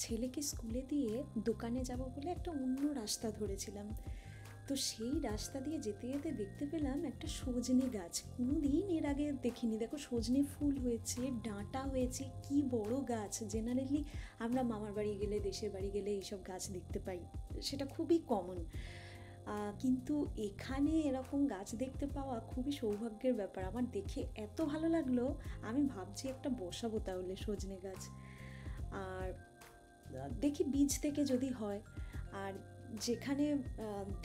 ছেলেকে স্কুলে দিয়ে দোকানে যাব বলে একটা অন্য রাস্তা ধরেছিলাম। তো সেই রাস্তা দিয়ে যেতে যেতে দেখতে পেলাম একটা সজনে গাছ। কোনো দিন এর আগে দেখিনি। দেখো সজনে ফুল হয়েছে, ডাঁটা হয়েছে, কি বড় গাছ! জেনারেলি আমরা মামার বাড়ি গেলে, দেশের বাড়ি গেলে এইসব গাছ দেখতে পাই, সেটা খুবই কমন। কিন্তু এখানে এরকম গাছ দেখতে পাওয়া খুবই সৌভাগ্যের ব্যাপার। আমার দেখে এত ভালো লাগলো, আমি ভাবছি একটা বসাবো তাহলে সজনে গাছ। আর দেখি বীজ থেকে যদি হয়। আর যেখানে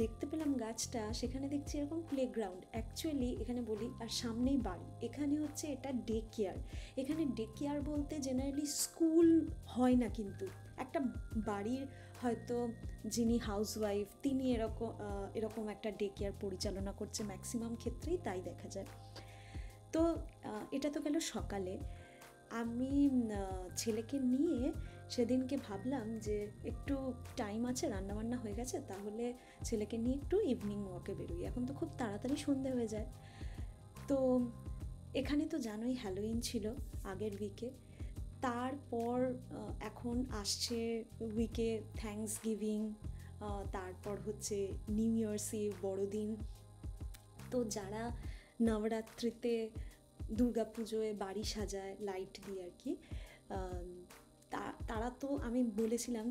দেখতে পেলাম গাছটা, সেখানে দেখছি এরকম প্লেগ্রাউন্ড, অ্যাকচুয়ালি এখানে বলি, আর সামনেই বাড়ি। এখানে হচ্ছে এটা ডে কেয়ার। এখানে ডে কেয়ার বলতে জেনারেলি স্কুল হয় না, কিন্তু একটা বাড়ির হয়তো যিনি হাউসওয়াইফ তিনি এরকম একটা ডে কেয়ার পরিচালনা করছে, ম্যাক্সিমাম ক্ষেত্রেই তাই দেখা যায়। তো এটা তো গেল সকালে। আমি ছেলেকে নিয়ে সেদিনকে ভাবলাম যে একটু টাইম আছে, রান্নাবান্না হয়ে গেছে, তাহলে ছেলেকে নিয়ে একটু ইভিনিং ওয়াকে বেরোই। এখন তো খুব তাড়াতাড়ি সন্ধে হয়ে যায়। তো এখানে তো জানোই হ্যালোইন ছিল আগের উইকে। তারপর এখন আসছে উইকে থ্যাঙ্কস গিভিং, তারপর হচ্ছে নিউ ইয়ার্স ইভ, বড়দিন। তো যারা নবরাত্রিতে, দুর্গা পুজোয় বাড়ি সাজায় লাইট দিয়ে আর কি, তারা তো আমি বলেছিলাম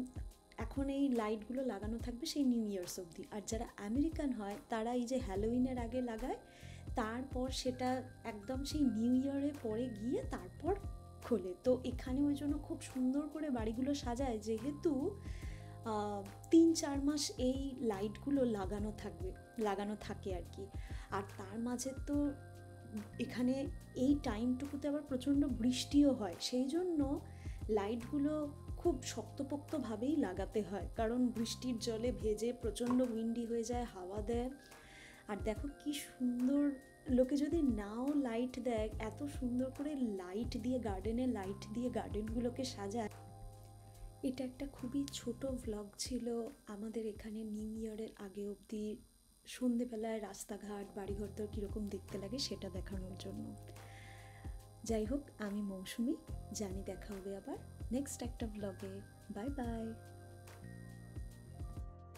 এখন এই লাইটগুলো লাগানো থাকবে সেই নিউ ইয়ার্স অবধি। আর যারা আমেরিকান হয় তারা এই যে হ্যালোউইনের আগে লাগায়, তারপর সেটা একদম সেই নিউ ইয়ারে পরে গিয়ে তারপর খোলে। তো এখানে ওই জন্য খুব সুন্দর করে বাড়িগুলো সাজায়, যেহেতু 3-4 মাস এই লাইটগুলো লাগানো থাকে আর কি। আর তার মাঝে তো এখানে এই টাইমটুকুতে আবার প্রচণ্ড বৃষ্টিও হয়, সেই জন্য লাইটগুলো খুব শক্তপোক্তভাবেই লাগাতে হয়, কারণ বৃষ্টির জলে ভেজে প্রচণ্ড উইন্ডি হয়ে যায়, হাওয়া দেয়। আর দেখো কি সুন্দর, লোকে যদি নাও লাইট দেয়, এত সুন্দর করে লাইট দিয়ে গার্ডেনগুলোকে সাজায়। এটা একটা খুবই ছোট ভ্লগ ছিল আমাদের এখানে নিউ ইয়ারের আগে অবধি সন্ধেবেলায় রাস্তাঘাট, বাড়িঘর তো কীরকম দেখতে লাগে সেটা দেখানোর জন্য। যাই হোক, আমি মৌসুমি, জানি দেখা হবে আবার নেক্সট একটা ভ্লগে। Bye bye.